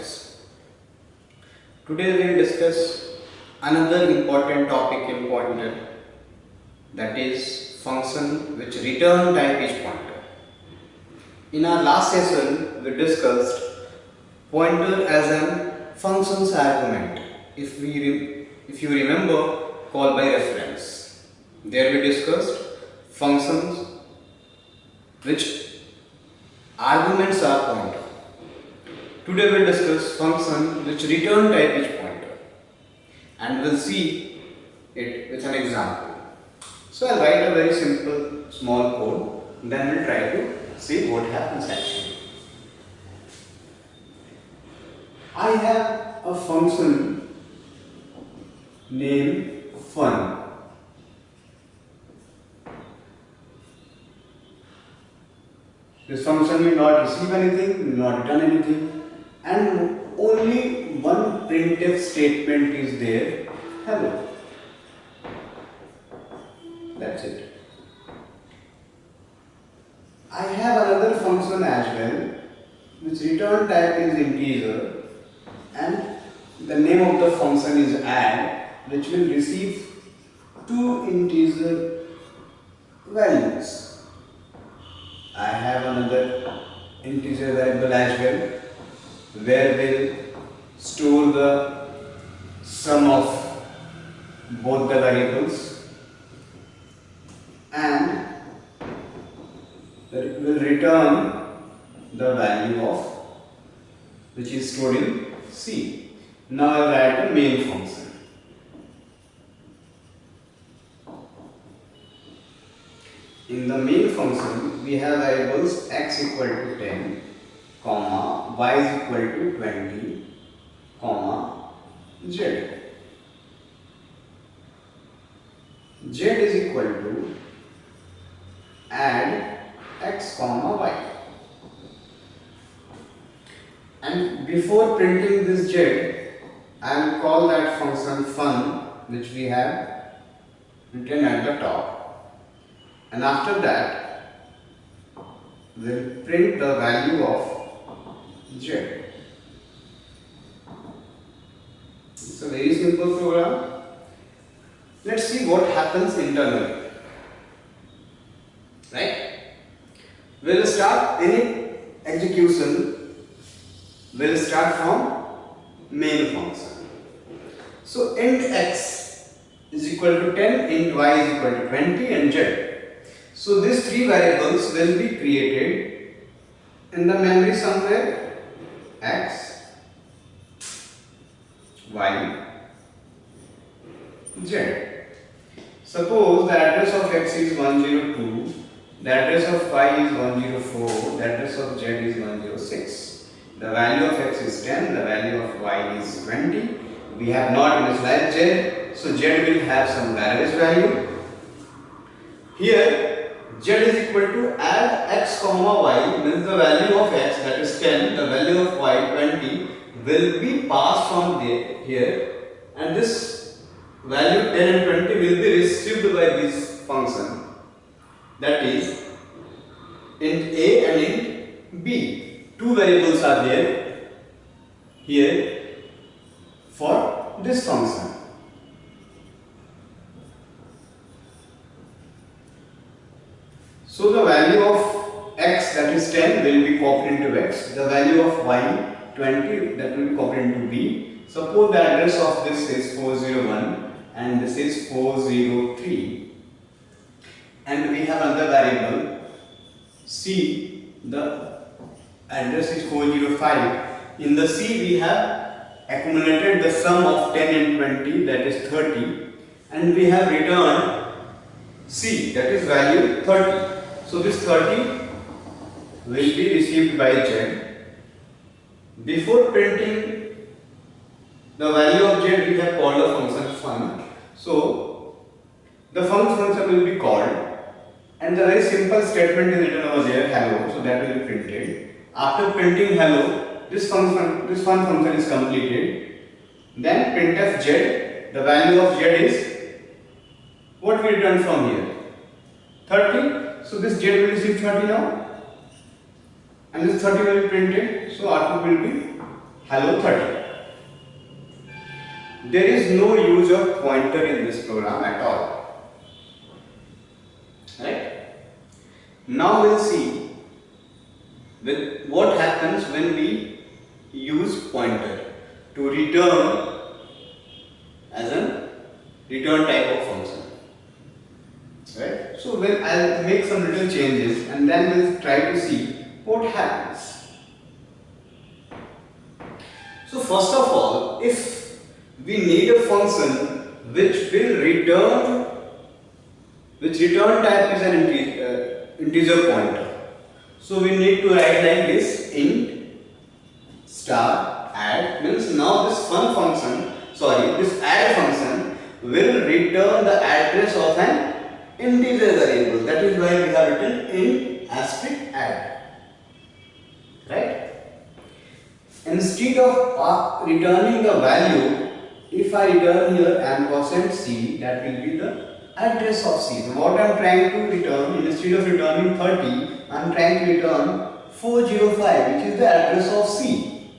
friends. Today we will discuss another important topic in pointer, that is function which return type is pointer. In our last session we discussed pointer as an function's argument. If you remember, call by reference. There we discussed functions which arguments are pointer. Today we will discuss function which return type is pointer, and we will see it with an example. So I will write a very simple small code, then we will try to see what happens actually. I have a function named fun. This function will not receive anything, will not return anything, and only one printf statement is there, hello. That's it. I have another function as well, which return type is integer, and the name of the function is add, which will receive two integer values. I have another integer variable as well, where we'll store the sum of both the variables, and will return the value of which is stored in C. Now I will write the main function. In the main function we have variables x equal to 10, comma, y is equal to 20, comma, z. Z is equal to add x comma y. And before printing this z, I will call that function fun, which we have written at the top. And after that, we will print the value of z. It's a very simple program. Let's see what happens internally. Right? We will start any execution. We will start from main function. So int x is equal to 10, int y is equal to 20, and z. So these three variables will be created in the memory somewhere: x, y, z. Suppose the address of x is 102, the address of y is 104, the address of z is 106. The value of x is 10, the value of y is 20. We have not initialized z, so z will have some average value. Here z is equal to add x comma y, means the value of x, that is 10, the value of y 20, will be passed from here, and this value 10 and 20 will be received by this function, that is int a and int b. Two variables are there here for this function. So the value of x, that is 10, will be copied into x. The value of y 20, that will be copied into b. Suppose the address of this is 401 and this is 403, and we have another variable c. The address is 405. In the c we have accumulated the sum of 10 and 20, that is 30, and we have returned c, that is value 30. So this 30 will be received by z. Before printing the value of z, we have called the function fun. So the function will be called, and the very simple statement is written over there, hello. So that will be printed. After printing hello, this fun function is completed. Then printf z, the value of z is what we return from here, 30. So this z will receive 30 now, and this 30 will be printed. So output will be hello 30. There is no use of pointer in this program at all. Right? Now we'll see with what happens when we use pointer to return as a return type of function. Right? So I'll make some little changes and then we'll try to see what happens. So first of all, if we need a function which return type is an integer pointer. So we need to write like this: int star add, means now this this add function will return the address of an integer variable. That is why we have written int asterisk add. Right? Instead of returning the value, if I return here %c, that will be the address of C. So what I am trying to return, instead of returning 30, I am trying to return 405, which is the address of C.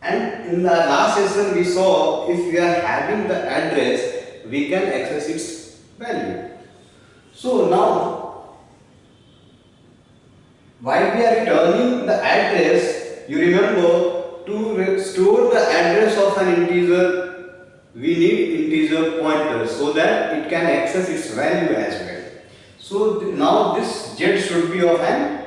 And in the last session we saw, if we are having the address, we can access its value. So now, while we are returning the address, you remember to store the address of an integer, we need integer pointer so that it can access its value as well. So now this z should be of an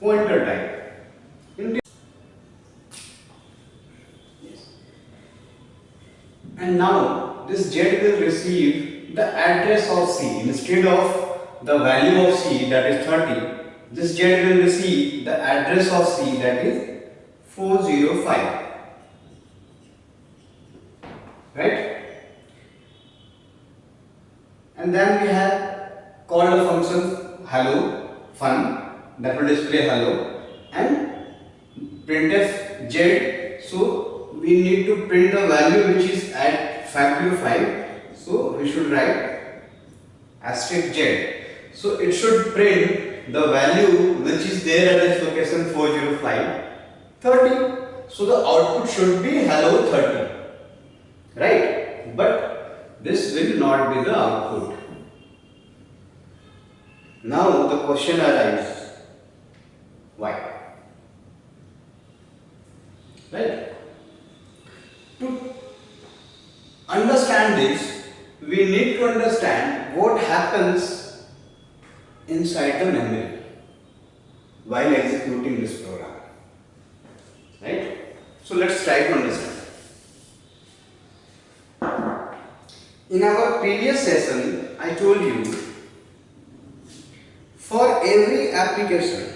pointer type. And now this z will receive the address of C instead of the value of C, that is 30. This z will receive the address of C, that is 405. Right? And then we have called a function hello fun, that will display hello, and printf z. So we need to print the value which is at factor 5. So we should write asterisk z. So it should print the value which is there at this location 405 30. So the output should be hello 30. Right? But this will not be the output. Now the question arises, why? Right? To understand this, we need to understand what happens inside the memory while executing this program. Right? So let's try to understand. In our previous session, I told you, for every application,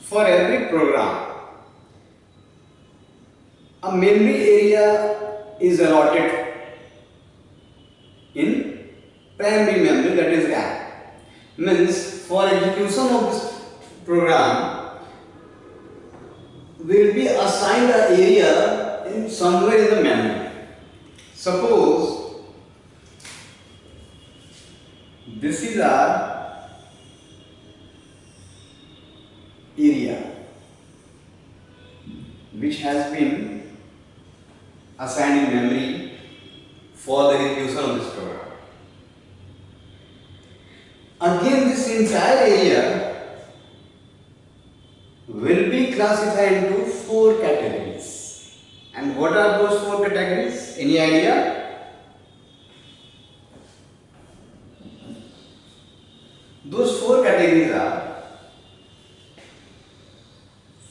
for every program, a memory area is allotted in primary memory, that is RAM. Means for execution of this program, we will be assigned an area in somewhere in the memory. Suppose this is our area which has been assigned in memory for the execution of this program. Again, this entire area will be classified into 4 categories. And what are those 4 categories? Any idea? Those 4 categories are: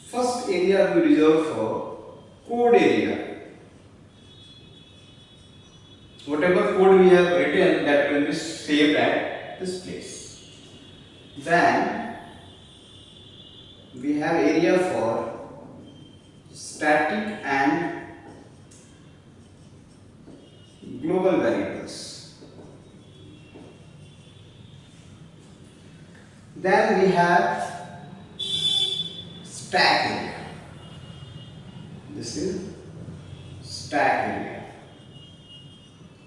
first area we reserve for code area. Whatever code we have written, that will be saved at this place. Then we have area for static and global variables. Then we have stack area. This is stack area,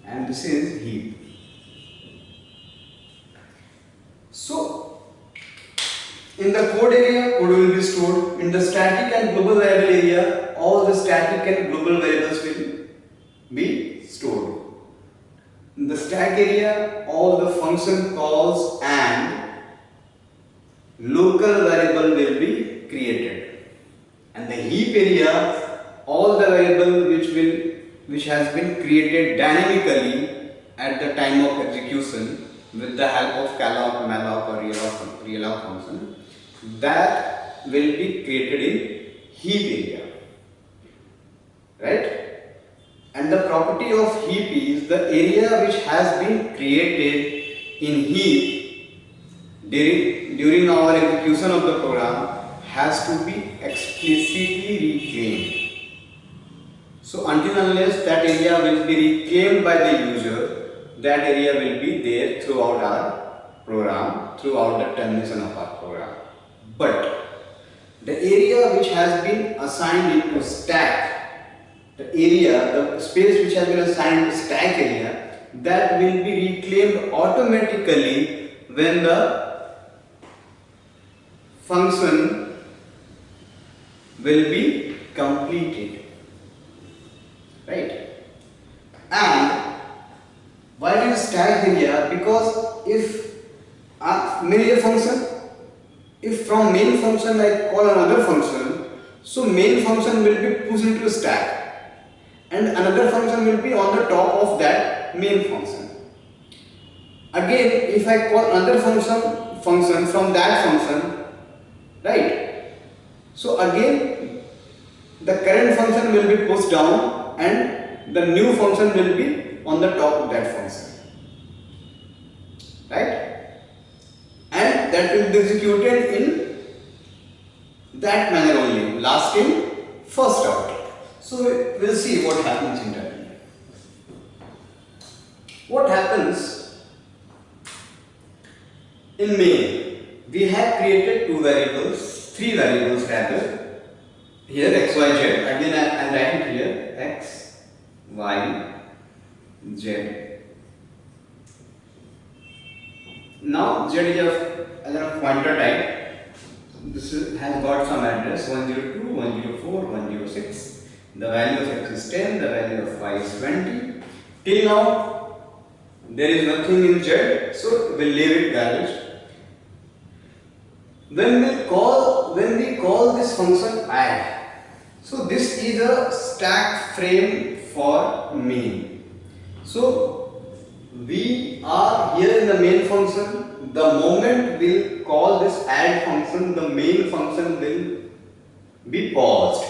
and this is heap. So In the code area, code will be stored. In the static and global variable area, all the static and global variables will be stored. In the stack area, all the function calls and local variable will be created. And the heap area, all the variable which has been created dynamically at the time of execution with the help of calloc, malloc or realloc function, that will be created in heap area, right? And the property of heap is the area which has been created in heap during our execution of the program has to be explicitly reclaimed. So until unless that area will be reclaimed by the user, that area will be there throughout our program, throughout the termination of our program. But the area which has been assigned into stack, the space which has been assigned to stack area, that will be reclaimed automatically when the function will be completed, right? And why it is stack area? Because if main function, if from main function I call another function, so main function will be pushed into stack and another function will be on the top of that main function. Again, if I call another function from that function, right? So again the current function will be pushed down and the new function will be on the top of that function, right? And that will be executed in that manner only, last in, first out. So we'll see what happens in that. What happens in main? We have created three variables rather. Here x, y, z. Again I write it here x, y, z. Now z is a pointer type. This has got some address 102, 104, 106. The value of x is 10, the value of y is 20. Till now there is nothing in z, so we'll leave it garbage. When we call this function add, so this is a stack frame for main. So we are here in the main function. The moment we call this add function, the main function will be paused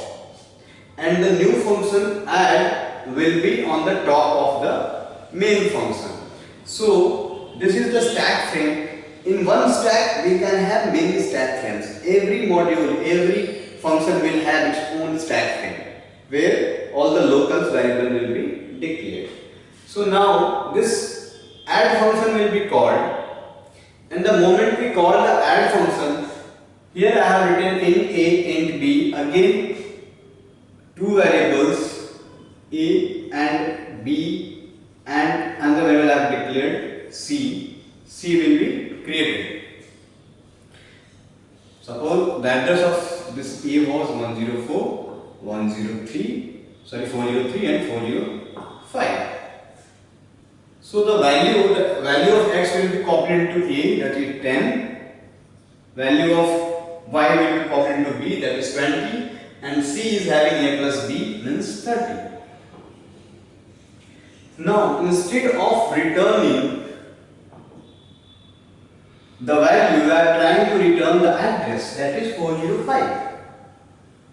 and the new function add will be on the top of the main function. So this is the stack frame. In one stack we can have many stack frames. Every module, every function will have its own stack frame where all the locals variable will be declared. So now this add function will be called, and the moment we call the add function, here I have written int a, int b, again two variables a and b, and another variable I have declared c. C will be created. Suppose the address of this a was 104, 103, sorry 403 and 405. So the value of x will be copied into a, that is 10. Value of y will be copied into b, that is 20, and c is having a plus b, means 30. Now instead of returning the value, we are trying to return the address, that is 405.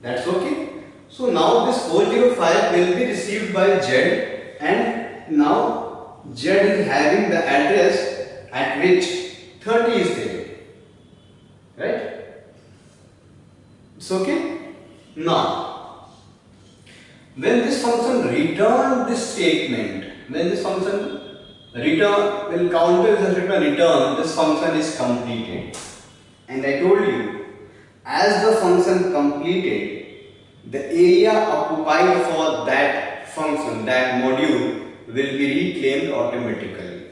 That's okay. So now this 405 will be received by Z, and now Z is having the address at which 30 is there. Right? It's okay? Now, when this function return this statement, when this function return will counter as return, this function is completed. And I told you, as the function completed, the area occupied for that function, that module, will be reclaimed automatically.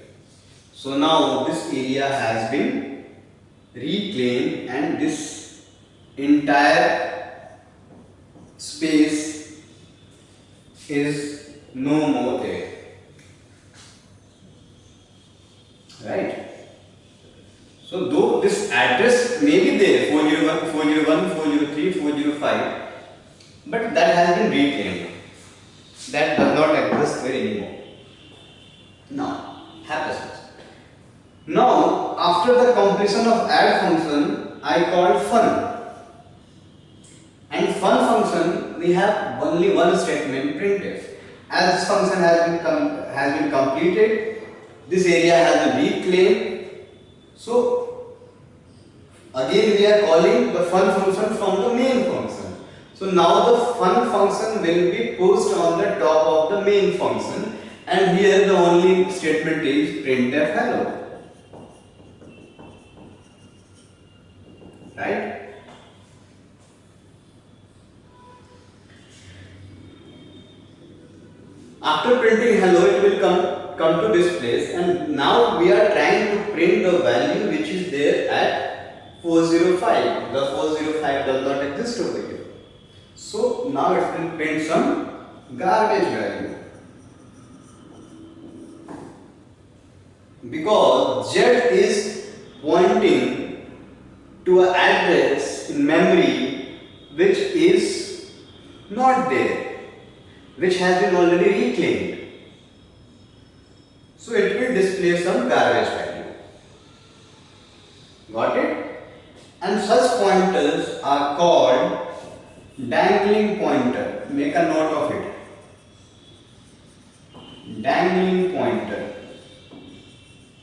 So now this area has been reclaim and this entire space is no more there, right? So though this address may be there 401, 401, 403, 405, but that has been reclaimed. That does not exist there anymore. Now, happens. Now, after the completion of add function, I called fun. And fun function, we have only one statement, printf. As this function has been completed, this area has been reclaimed. So, again we are calling the fun function from the main function. So now the fun function will be pushed on the top of the main function, and here the only statement is printf hello. Right? After printing hello, it will come to this place, and now we are trying to print the value which is there at 405. The 405 does not exist over here. So now it will print some garbage value. Because Z is pointing to an address in memory which is not there, which has been already reclaimed. So it will display some garbage value. Got it? And such pointers are called dangling pointer. Make a note of it. Dangling pointer.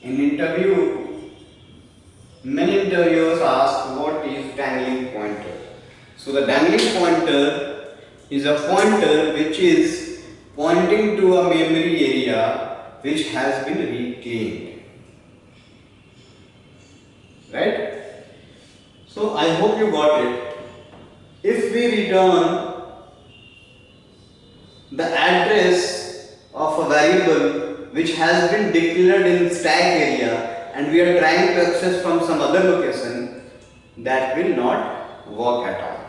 In interview, many interviewers ask what is dangling pointer. So the dangling pointer is a pointer which is pointing to a memory area which has been reclaimed. Right? So I hope you got it. If we return the address of a variable which has been declared in stack area and we are trying to access from some other location, that will not work at all.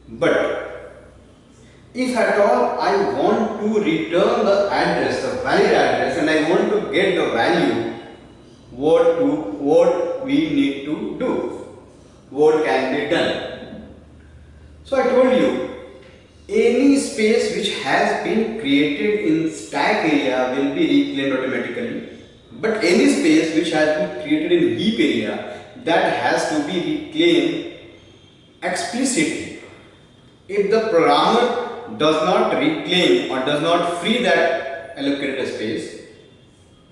But if at all I want to return the address, the valid address, and I want to get the value, what we need to do, what can be done. So I told you, any space which has been created in stack area will be reclaimed automatically, but any space which has been created in heap area, that has to be reclaimed explicitly. If the programmer does not reclaim or does not free that allocated space,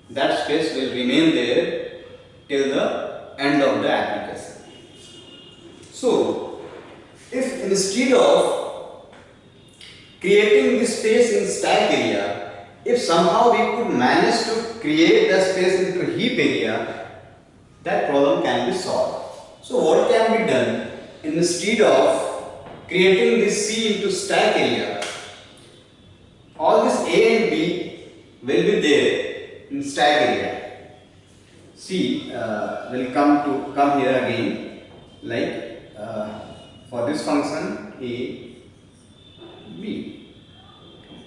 that space will remain there till the end of the application. So, if instead of creating this space in stack area, if somehow we could manage to create the space into heap area, that problem can be solved. So what can be done? Instead of creating this C into stack area, all this A and B will be there in stack area. C will come here again, like for this function A, B.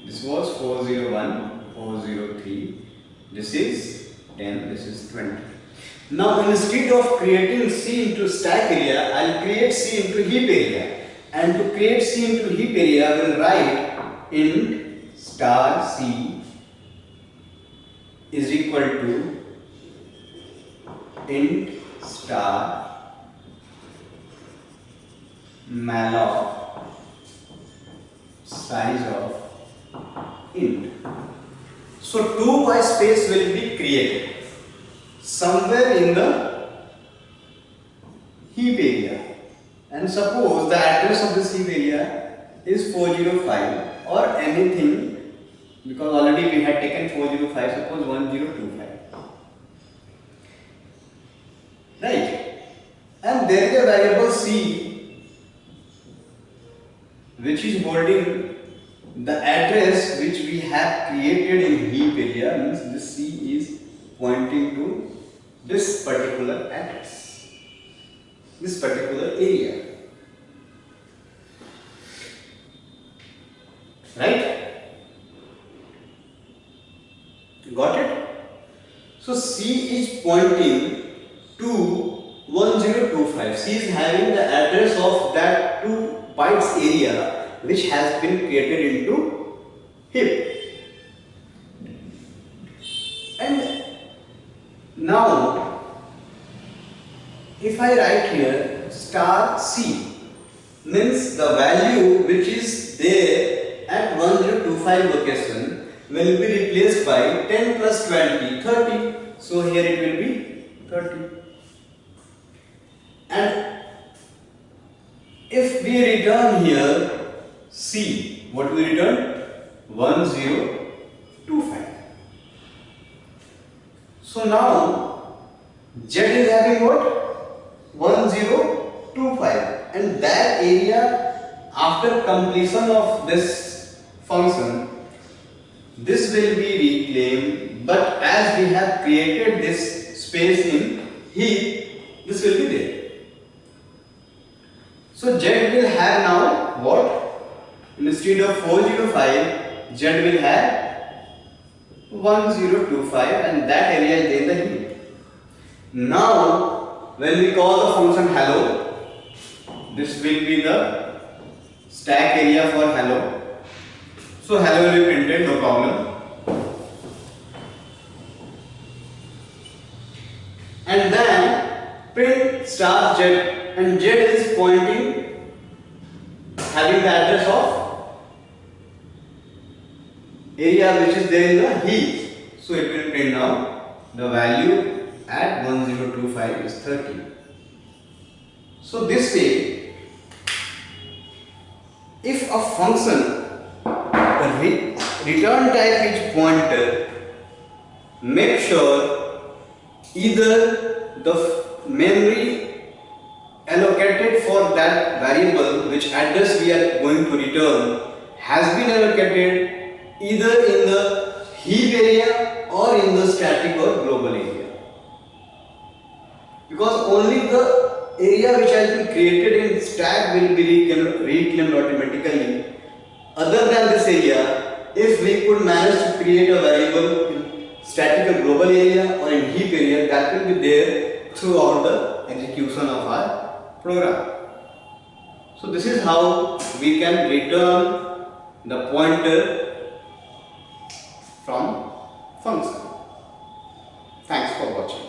This was 401, 403. This is 10. This is 20. Now instead of creating C into stack area, I will create C into heap area. And to create C into heap area, I will write int star C is equal to int star malloc size of int. So 2 byte space will be created somewhere in the heap area, and suppose the address of this heap area is 405 or anything, because already we had taken 405, suppose 1025, right? And there is a variable C which is holding the address which we have created in heap area, means this C is pointing to this particular address. this particular area. Right? Got it? So C is pointing to 1025. C is having the address of that 2 bytes area which has been created into heap. And now if I write here star C, means the value which is there at 1025 location will be replaced by 10 plus 20, 30. So here it will be 30. And if we return here C, what we return? 1025. So now Z is having what? 1025, and that area after completion of this function, this will be reclaimed, but as we have created this space in heap, this will be there. So Z will have now what? Instead of 405, Z will have 1025, and that area is in the heap. Now when we call the function hello, this will be the stack area for hello. So hello will be printed, no problem. And then print star Z, and Z is pointing, having the address of area which is there in the heap. So it will print now the value at 1025 is 30. So this way, if a function return type is pointer, make sure either the memory allocated for that variable which address we are going to return has been allocated either in the heap area or in the static or global area. Because only the area which has been created in stack will be reclaimed automatically. Other than this area, if we could manage to create a variable in static or global area or in heap area, that will be there throughout the execution of our program. So this is how we can return the pointer from function. Thanks for watching.